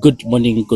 Good morning,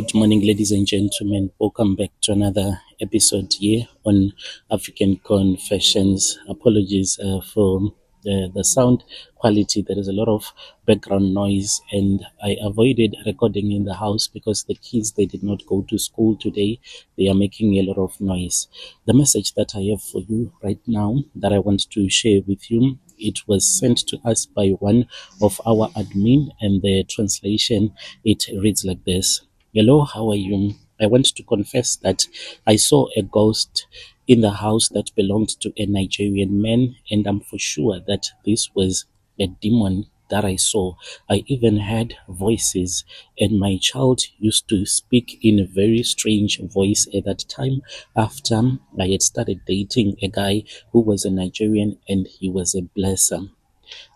ladies and gentlemen. Welcome back to another episode here on African Confessions. Apologies for the sound quality. There is a lot of background noise, and I avoided recording in the house because the kids they did not go to school today. They are making a lot of noise. The message that I have for you right now that I want to share with you, it was sent to us by one of our admin, and the translation it reads like this. Hello, how are you? I want to confess that I saw a ghost in the house that belonged to a Nigerian man, and I'm for sure that this was a demon that I saw. I even heard voices, and my child used to speak in a very strange voice at that time after I had started dating a guy who was a Nigerian and he was a blesser.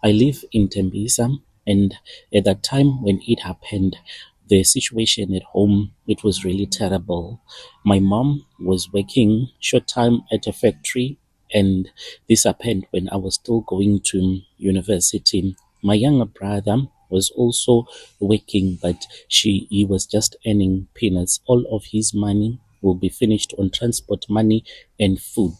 I live in Tembisa, and at that time when it happened, the situation at home it was really terrible. My mom was working short time at a factory, and this happened when I was still going to university. My younger brother was also working, but he was just earning peanuts. All of his money will be finished on transport money and food.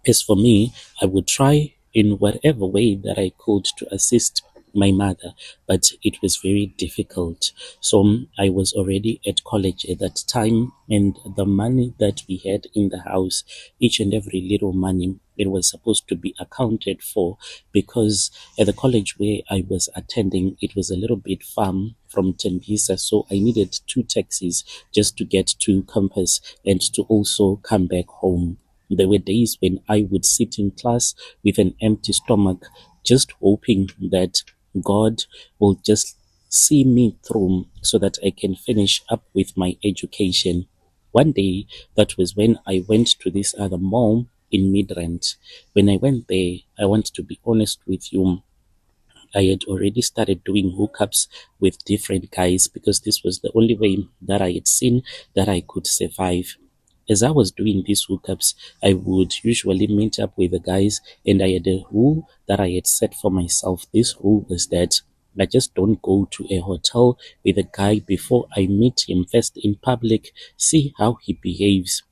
As for me, I would try in whatever way that I could to assist my mother, but it was very difficult. So I was already at college at that time, and the money that we had in the house, each and every little money, it was supposed to be accounted for because at the college where I was attending, it was a little bit far from Tembisa, so I needed two taxis just to get to campus and to also come back home. There were days when I would sit in class with an empty stomach, just hoping that God will just see me through so that I can finish up with my education. One day, that was when I went to this other mall in Midrand. When I went there, I want to be honest with you, I had already started doing hookups with different guys because this was the only way that I had seen that I could survive. As I was doing these hookups, I would usually meet up with the guys, and I had a rule that I had set for myself. This rule was that I just don't go to a hotel with a guy before I meet him first in public, see how he behaves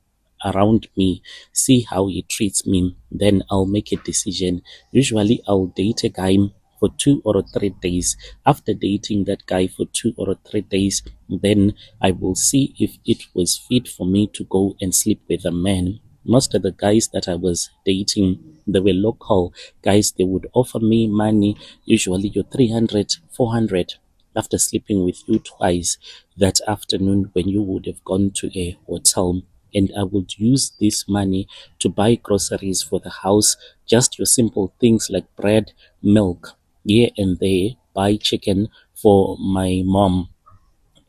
around me, see how he treats me, then I'll make a decision. Usually, I'll date a guy for 2 or 3 days. After dating that guy for 2 or 3 days, then I will see if it was fit for me to go and sleep with a man. Most of the guys that I was dating, they were local guys. They would offer me money, usually your 300, 400, after sleeping with you twice that afternoon when you would have gone to a hotel. And I would use this money to buy groceries for the house, just your simple things like bread, milk, here and there, buy chicken for my mom,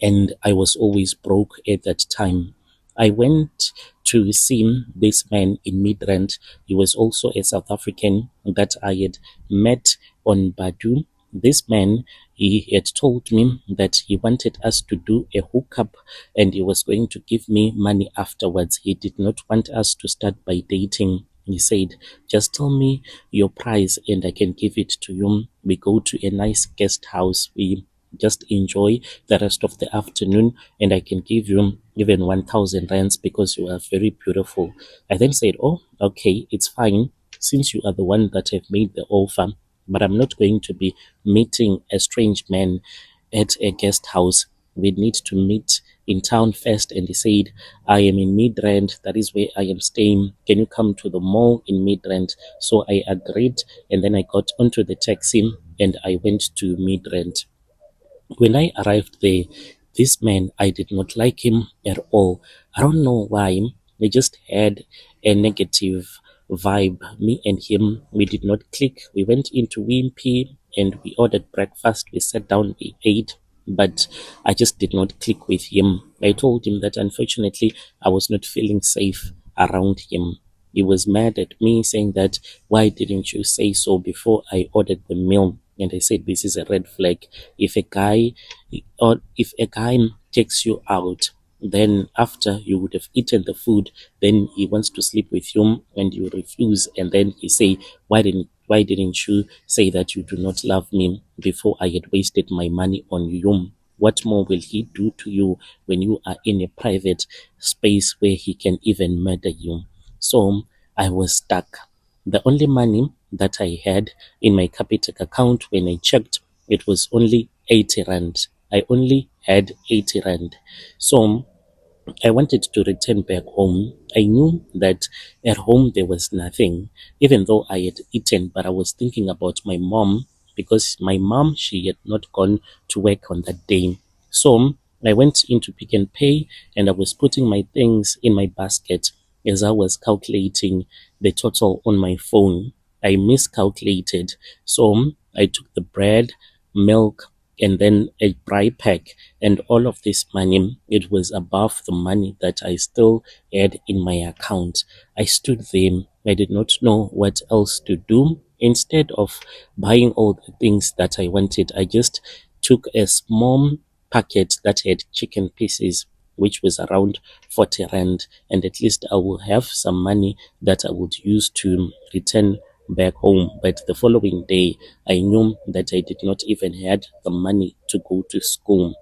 and I was always broke at that time. I went to see this man in Midrand. He was also a South African that I had met on Badu. This man, he had told me that he wanted us to do a hookup and he was going to give me money afterwards. He did not want us to start by dating. He said, just tell me your price and I can give it to you. We go to a nice guest house. We just enjoy the rest of the afternoon and I can give you even 1,000 rands because you are very beautiful. I then said, oh, okay, it's fine since you are the one that have made the offer, but I'm not going to be meeting a strange man at a guest house. We need to meet in town first. And he said, I am in Midrand. That is where I am staying. Can you come to the mall in Midrand? So I agreed. And then I got onto the taxi and I went to Midrand. When I arrived there, this man, I did not like him at all. I don't know why. I just had a negative vibe. Me and him, we did not click. We went into Wimpy and we ordered breakfast. We sat down, we ate, but I just did not click with him. I told him that unfortunately I was not feeling safe around him. He was mad at me, saying that, why didn't you say so before I ordered the meal? And I said, this is a red flag. If a guy if a guy takes you out, then after you would have eaten the food, then he wants to sleep with you and you refuse, and then he say, why didn't you say that you do not love me before I had wasted my money on you? What more will he do to you when you are in a private space where he can even murder you? So I was stuck. The only money that I had in my Capitec account when I checked, it was only 80 rand. I only had 80 rand. So I wanted to return back home. I knew that at home there was nothing, even though I had eaten, but I was thinking about my mom because my mom, she had not gone to work on that day. So I went into Pick and Pay and I was putting my things in my basket as I was calculating the total on my phone. I miscalculated. So I took the bread, milk, and then a dry pack, and all of this money, it was above the money that I still had in my account. I stood there. I did not know what else to do. Instead of buying all the things that I wanted, I just took a small packet that had chicken pieces, which was around 40 rand, and at least I will have some money that I would use to return back home. But the following day, I knew that I did not even had the money to go to school.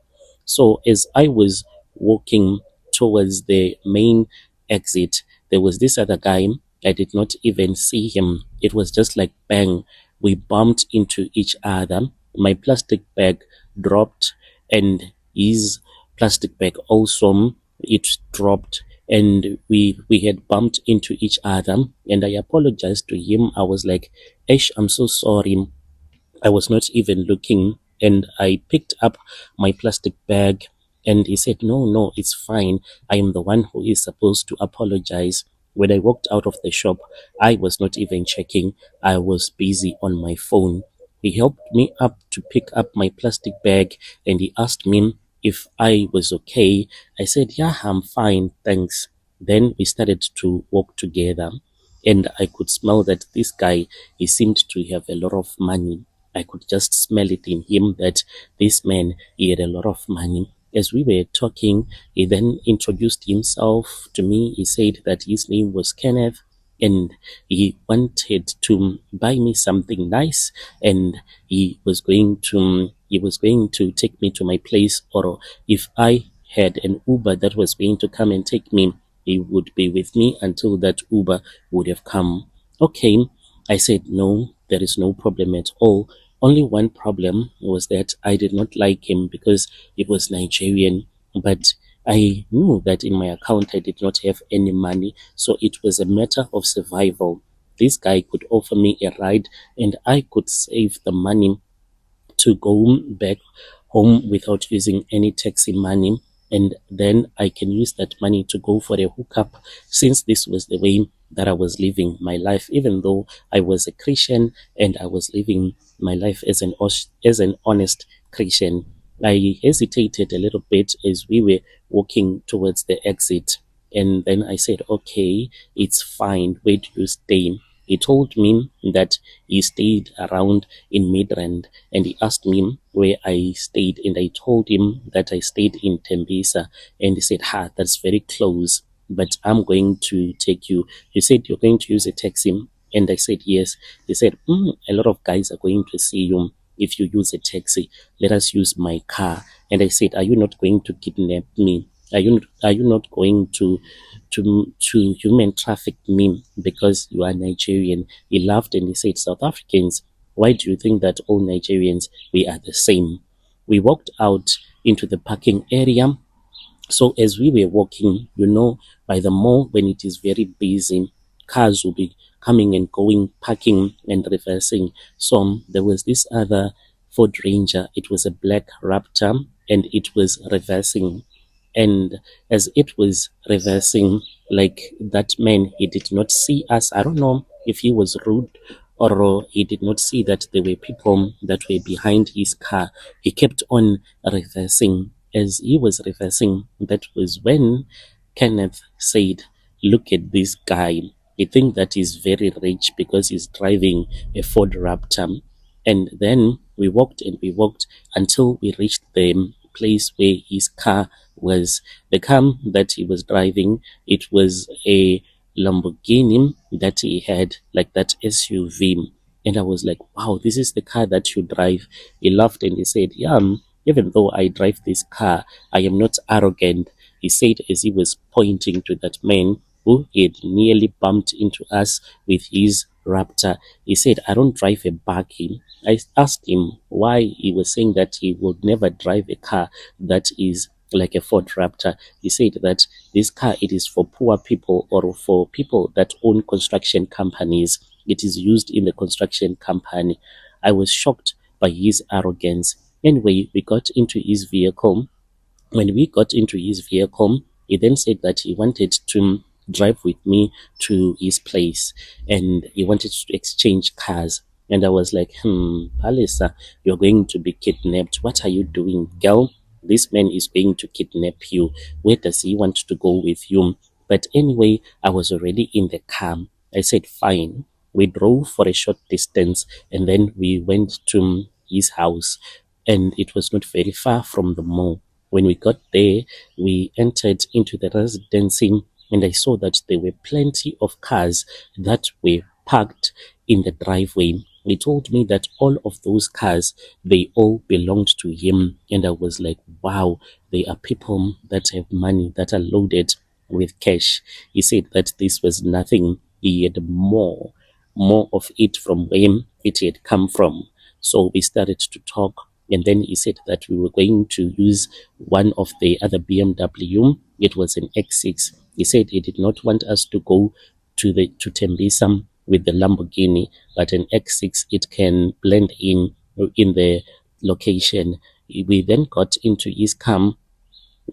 So as I was walking towards the main exit, there was this other guy. I did not even see him. It was just like bang. We bumped into each other. My plastic bag dropped and his plastic bag also, it dropped, and we had bumped into each other, and I apologized to him. I was like, Ash, I'm so sorry. I was not even looking, and I picked up my plastic bag, and he said, no, no, it's fine. I am the one who is supposed to apologize. When I walked out of the shop, I was not even checking. I was busy on my phone. He helped me up to pick up my plastic bag, and he asked me if I was okay. I said, yeah, I'm fine, thanks. Then we started to walk together, and I could smell that this guy, he seemed to have a lot of money. I could just smell it in him that this man, he had a lot of money. As we were talking, he then introduced himself to me. He said that his name was Kenneth and he wanted to buy me something nice, and he was going to take me to my place, or if I had an Uber that was going to come and take me, he would be with me until that Uber would have come. Okay, I said, no, there is no problem at all. Only one problem was that I did not like him because he was Nigerian, but I knew that in my account I did not have any money, so it was a matter of survival. This guy could offer me a ride and I could save the money to go back home without using any taxi money, and then I can use that money to go for a hookup, since this was the way that I was living my life, even though I was a Christian and I was living my life as an honest Christian. I hesitated a little bit as we were walking towards the exit, and then I said, okay, it's fine, where do you stay? He told me that he stayed around in Midrand, and he asked me where I stayed, and I told him that I stayed in Tembisa, and he said, ha, that's very close, but I'm going to take you. He said, you're going to use a taxi, and I said, yes. He said, a lot of guys are going to see you if you use a taxi. Let us use my car. And I said, are you not going to kidnap me? Are you not going to human traffic me because you are Nigerian? He laughed and he said, South Africans, why do you think that all Nigerians, we are the same? We walked out into the parking area. So as we were walking, by the mall, when it is very busy, cars will be coming and going, parking and reversing. So there was this other Ford Ranger. It was a black Raptor, and it was reversing. And as it was reversing, like that man, he did not see us. I don't know if he was rude or he did not see that there were people that were behind his car. He kept on reversing. As he was reversing, that was when Kenneth said, look at this guy. He think that he's very rich because he's driving a Ford Raptor. And then we walked and we walked until we reached the place where his car was. The car that he was driving, it was a Lamborghini that he had, like that SUV. And I was like, wow, this is the car that you drive. He laughed and he said, yeah, even though I drive this car, I am not arrogant, he said as he was pointing to that man who had nearly bumped into us with his Raptor. He said, I don't drive a buggy. I asked him why he was saying that he would never drive a car that is like a Ford Raptor. He said that this car, it is for poor people or for people that own construction companies. It is used in the construction company. I was shocked by his arrogance. Anyway, we got into his vehicle. When we got into his vehicle, he then said that he wanted to drive with me to his place and he wanted to exchange cars. And I was like, Palisa, you're going to be kidnapped. What are you doing, girl? This man is going to kidnap you. Where does he want to go with you? But anyway, I was already in the car. I said, fine. We drove for a short distance and then we went to his house. And it was not very far from the mall. When we got there, we entered into the residency and I saw that there were plenty of cars that were parked in the driveway. He told me that all of those cars, they all belonged to him. And I was like, wow, they are people that have money, that are loaded with cash. He said that this was nothing. He had more of it from where it had come from. So we started to talk. And then he said that we were going to use one of the other BMW. It was an X6. He said he did not want us to go to Tembisa with the Lamborghini, but an X6, it can blend in the location. We then got into his car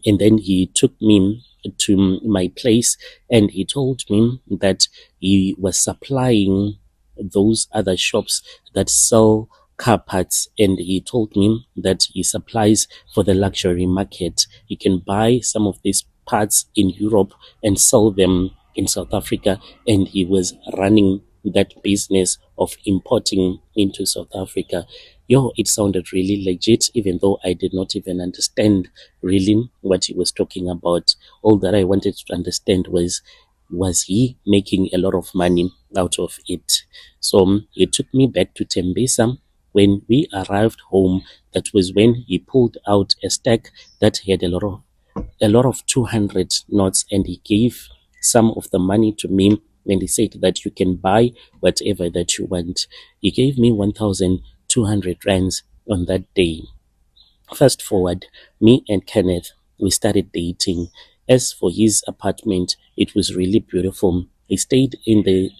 and then he took me to my place and he told me that he was supplying those other shops that sell car parts, and he told me that he supplies for the luxury market. You can buy some of these parts in Europe and sell them in South Africa, and he was running that business of importing into South Africa. Yo, it sounded really legit, even though I did not even understand really what he was talking about. All that I wanted to understand was he making a lot of money out of it? So he took me back to Tembisa. When we arrived home, that was when he pulled out a stack that had a lot of 200 notes, and he gave some of the money to me and he said that you can buy whatever that you want. He gave me 1,200 rands on that day. Fast forward, me and Kenneth, we started dating. As for his apartment, it was really beautiful. He stayed in the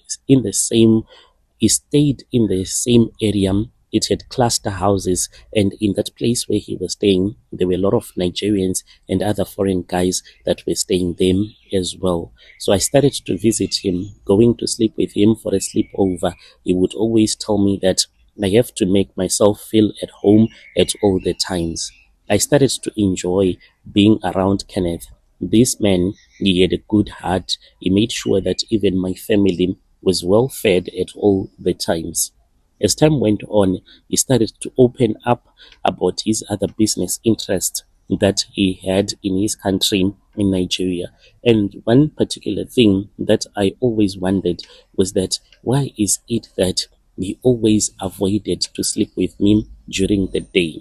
same area. It had cluster houses, and in that place where he was staying, there were a lot of Nigerians and other foreign guys that were staying there as well. So I started to visit him, going to sleep with him for a sleepover. He would always tell me that I have to make myself feel at home at all the times. I started to enjoy being around Kenneth. This man, he had a good heart. He made sure that even my family was well fed at all the times. As time went on, he started to open up about his other business interests that he had in his country, in Nigeria. And one particular thing that I always wondered was that why is it that he always avoided to sleep with me during the day?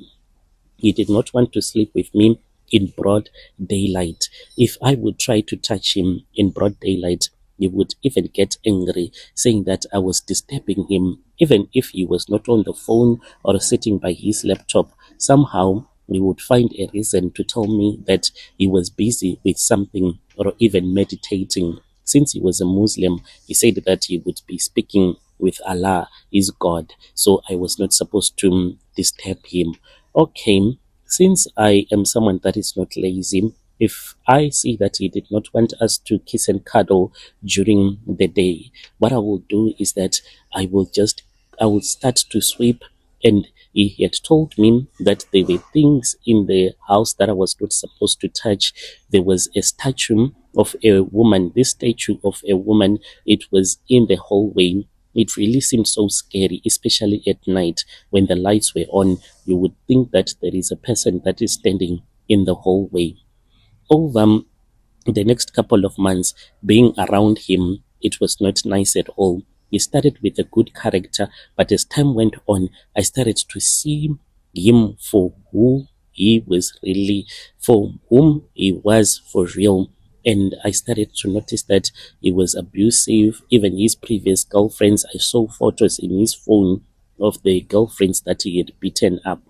He did not want to sleep with me in broad daylight. If I would try to touch him in broad daylight, he would even get angry, saying that I was disturbing him, even if he was not on the phone or sitting by his laptop. Somehow, he would find a reason to tell me that he was busy with something or even meditating. Since he was a Muslim, he said that he would be speaking with Allah, his God, so I was not supposed to disturb him. Okay, since I am someone that is not lazy, if I see that he did not want us to kiss and cuddle during the day, what I will do is that I will start to sweep. And he had told me that there were things in the house that I was not supposed to touch. There was a statue of a woman. This statue of a woman, it was in the hallway. It really seemed so scary, especially at night when the lights were on. You would think that there is a person that is standing in the hallway. Over the next couple of months, being around him, it was not nice at all. He started with a good character, but as time went on, I started to see him for who he was really, for whom he was for real. And I started to notice that he was abusive. Even his previous girlfriends, I saw photos in his phone of the girlfriends that he had beaten up.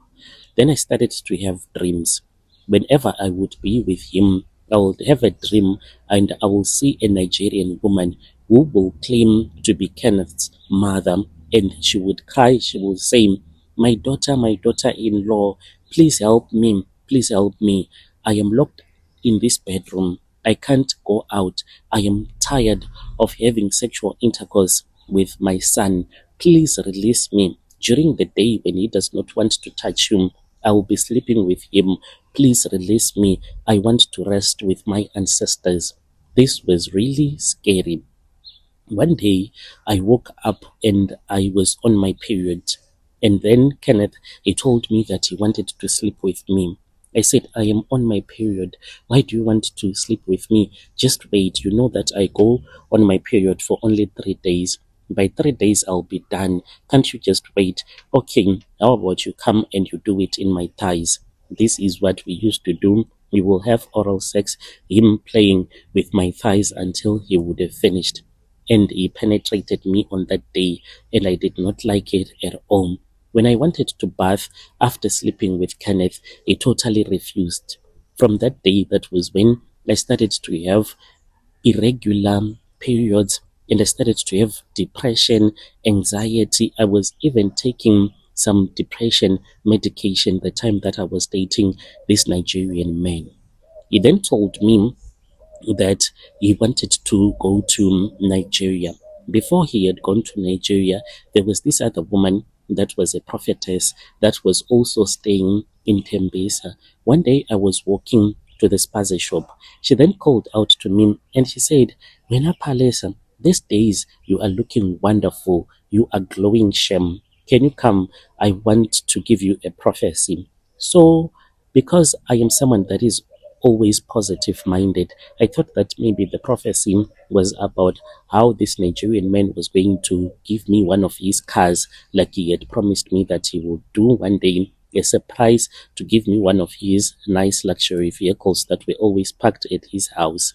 Then I started to have dreams. Whenever I would be with him, I would have a dream and I will see a Nigerian woman who will claim to be Kenneth's mother, and she would cry, she would say, my daughter in law, please help me, please help me. I am locked in this bedroom. I can't go out. I am tired of having sexual intercourse with my son. Please release me. During the day when he does not want to touch you, I will be sleeping with him. Please release me. I want to rest with my ancestors. This was really scary. One day I woke up and I was on my period. And then Kenneth, he told me that he wanted to sleep with me. I said, I am on my period. Why do you want to sleep with me? Just wait. You know that I go on my period for only 3 days. By 3 days, I'll be done. Can't you just wait? Okay, how about you come and you do it in my thighs? This is what we used to do. We will have oral sex, him playing with my thighs until he would have finished. And he penetrated me on that day, and I did not like it at all. When I wanted to bath after sleeping with Kenneth, he totally refused. From that day, that was when I started to have irregular periods and I started to have depression, anxiety. I was even taking some depression medication the time that I was dating this Nigerian man. He then told me that he wanted to go to Nigeria. Before he had gone to Nigeria, there was this other woman that was a prophetess that was also staying in Tembisa. One day I was walking to the spaza shop. She then called out to me and she said, Wena Palesa, these days you are looking wonderful. You are glowing, Shem. Can you come? I want to give you a prophecy. So, because I am someone that is always positive minded, I thought that maybe the prophecy was about how this Nigerian man was going to give me one of his cars, like he had promised me that he would do one day, a surprise to give me one of his nice luxury vehicles that were always parked at his house.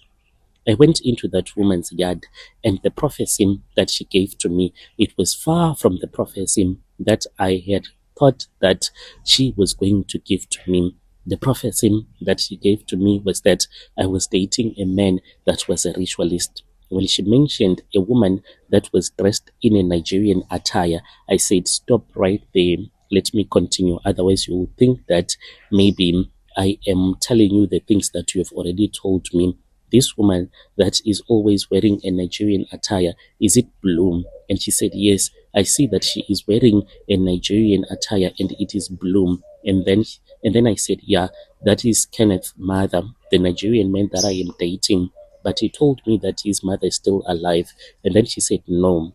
I went into that woman's yard, and the prophecy that she gave to me, it was far from the prophecy that I had thought that she was going to give to me. The prophecy that she gave to me was that I was dating a man that was a ritualist. When she mentioned a woman that was dressed in a Nigerian attire, I said, Stop right there. Let me continue. Otherwise, you will think that maybe I am telling you the things that you have already told me. This woman that is always wearing a Nigerian attire, is it blue? And she said, Yes, I see that she is wearing a Nigerian attire and it is blue. And then I said, Yeah, that is Kenneth's mother, the Nigerian man that I am dating. But he told me that his mother is still alive. And then she said, No,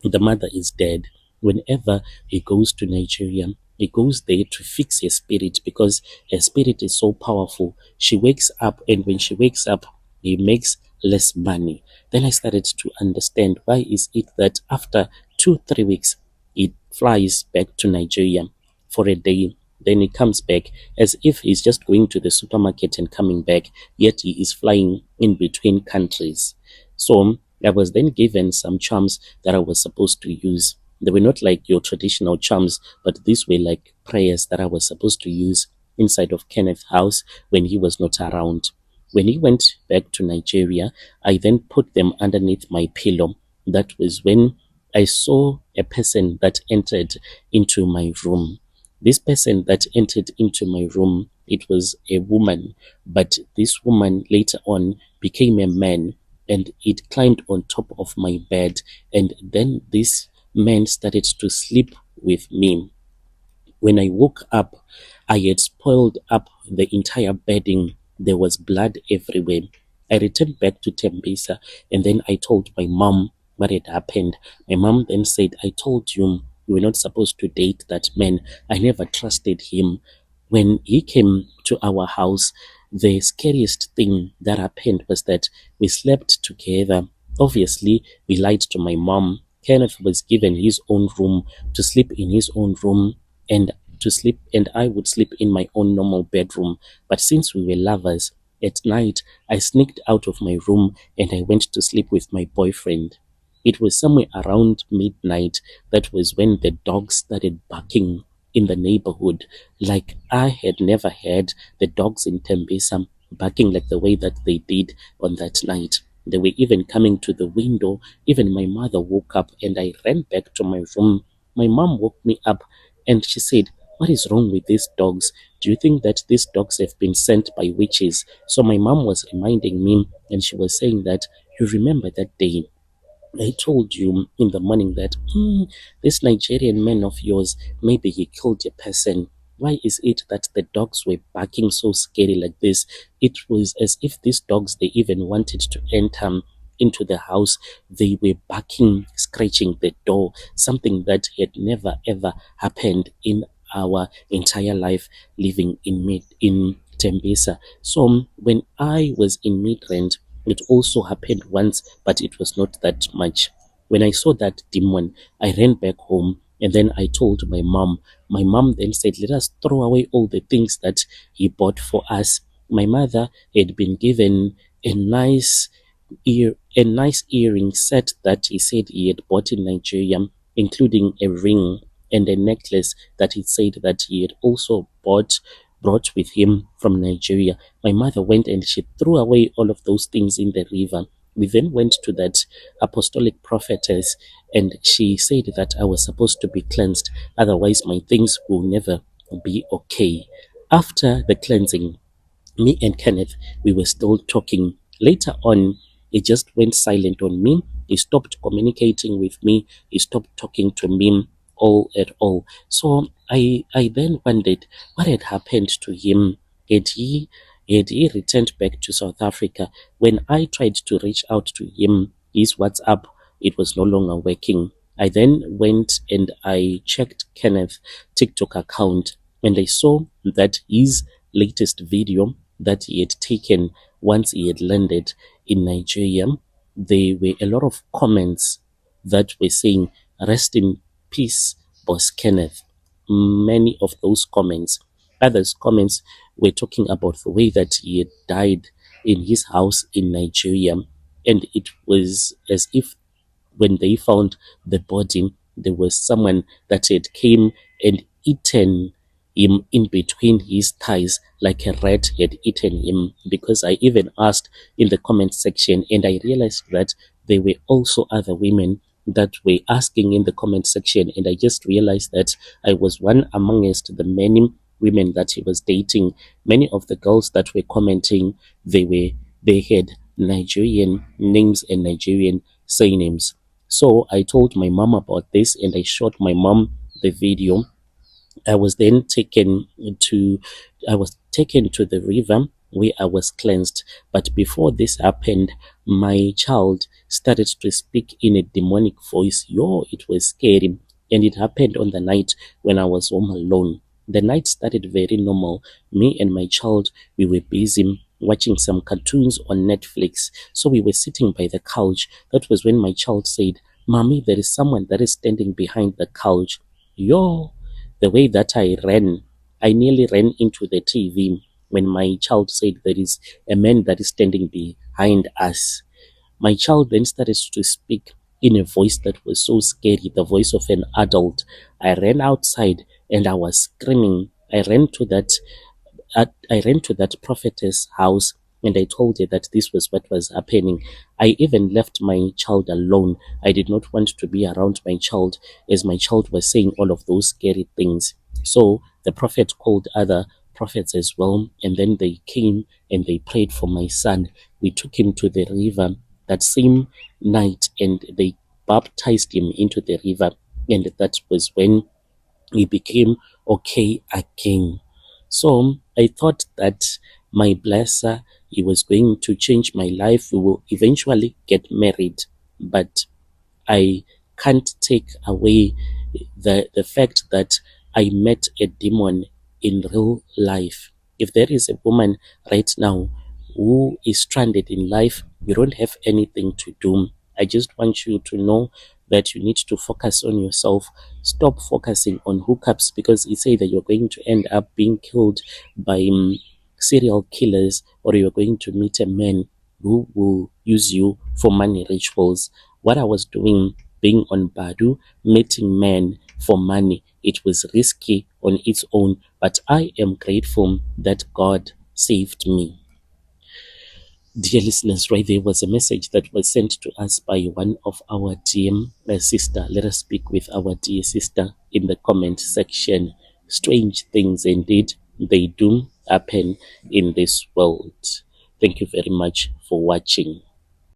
the mother is dead. Whenever he goes to Nigeria, he goes there to fix her spirit because her spirit is so powerful. She wakes up, and when she wakes up, he makes less money. Then I started to understand why is it that after 2 3 weeks he flies back to Nigeria for a day. Then he comes back as if he's just going to the supermarket and coming back, yet he is flying in between countries. So I was then given some charms that I was supposed to use. They were not like your traditional charms, but these were like prayers that I was supposed to use inside of Kenneth's house when he was not around. When he went back to Nigeria, I then put them underneath my pillow. That was when I saw a person that entered into my room. This person that entered into my room, it was a woman, but this woman later on became a man, and it climbed on top of my bed, and then this man started to sleep with me. When I woke up, I had spoiled up the entire bedding. There was blood everywhere. I returned back to Tembisa and then I told my mom what had happened. My mom then said, I told you were not supposed to date that man. I never trusted him. When he came to our house, the scariest thing that happened was that we slept together. Obviously, we lied to my mom. Kenneth was given his own room to sleep in his own room, and to sleep, and I would sleep in my own normal bedroom. But since we were lovers, at night I sneaked out of my room and I went to sleep with my boyfriend. It was somewhere around midnight. That was when the dogs started barking in the neighborhood. Like I had never heard the dogs in Tembisa barking like the way that they did on that night. They were even coming to the window. Even my mother woke up and I ran back to my room. My mom woke me up and she said, "What is wrong with these dogs? Do you think that these dogs have been sent by witches?" So my mom was reminding me and she was saying that, "You remember that day I told you in the morning that this Nigerian man of yours, maybe he killed a person. Why is it that the dogs were barking so scary like this? It was as if these dogs, they even wanted to enter into the house. They were barking, scratching the door, something that had never ever happened in our entire life living in Tembisa." So when I was in Midrand, it also happened once, but it was not that much. When I saw that demon, I ran back home and then I told my mom. My mom then said, "Let us throw away all the things that he bought for us." My mother had been given a nice a nice earring set that he said he had bought in Nigeria, including a ring and a necklace that he said that he had also brought with him from Nigeria. My mother went and she threw away all of those things in the river. We then went to that apostolic prophetess and she said that I was supposed to be cleansed, otherwise my things will never be okay. After the cleansing, me and Kenneth, we were still talking. Later on, he just went silent on me. He stopped communicating with me. He stopped talking to me all at all. So I then wondered what had happened to him. Had he returned back to South Africa? When I tried to reach out to him, his WhatsApp, it was no longer working. I then went and I checked Kenneth's TikTok account and I saw that his latest video that he had taken once he had landed in Nigeria, there were a lot of comments that were saying, "Rest in peace, Boss Kenneth." Many of those comments, others' comments were talking about the way that he had died in his house in Nigeria. And it was as if when they found the body, there was someone that had came and eaten him in between his thighs like a rat had eaten him. Because I even asked in the comment section and I realized that there were also other women that were asking in the comment section, and I just realized that I was one amongst the many women that he was dating. Many of the girls that were commenting, they had Nigerian names and Nigerian surnames. So I told my mom about this and I showed my mom the video. I was then to I was taken to the river where I was cleansed. But before this happened, my child started to speak in a demonic voice. Yo, it was scary. And it happened on the night when I was home alone. The night started very normal. Me and my child, we were busy watching some cartoons on Netflix. So we were sitting by the couch. That was when my child said, "Mommy, there is someone that is standing behind the couch." Yo, the way that I nearly ran into the TV when my child said there is a man that is standing behind us. My child then started to speak in a voice that was so scary, the voice of an adult. I ran outside and I was screaming. I ran to that prophetess house and I told her that this was what was happening. I even left my child alone. I did not want to be around my child as my child was saying all of those scary things. So the prophet called other prophets as well, and then they came and they prayed for my son. We took him to the river that same night and they baptized him into the river, and that was when he became okay again. So I thought that my blesser, he was going to change my life. We will eventually get married, but I can't take away the fact that I met a demon in real life. If there is a woman right now who is stranded in life, you don't have anything to do. I just want you to know that you need to focus on yourself. Stop focusing on hookups, because it say that you're going to end up being killed by serial killers, or you're going to meet a man who will use you for money rituals. What I was doing, being on Badu, meeting men for money, it was risky on its own, but I am grateful that God saved me. Dear listeners, right there was a message that was sent to us by one of our DM sister. Let us speak with our dear sister in the comment section. Strange things indeed, they do happen in this world. Thank you very much for watching.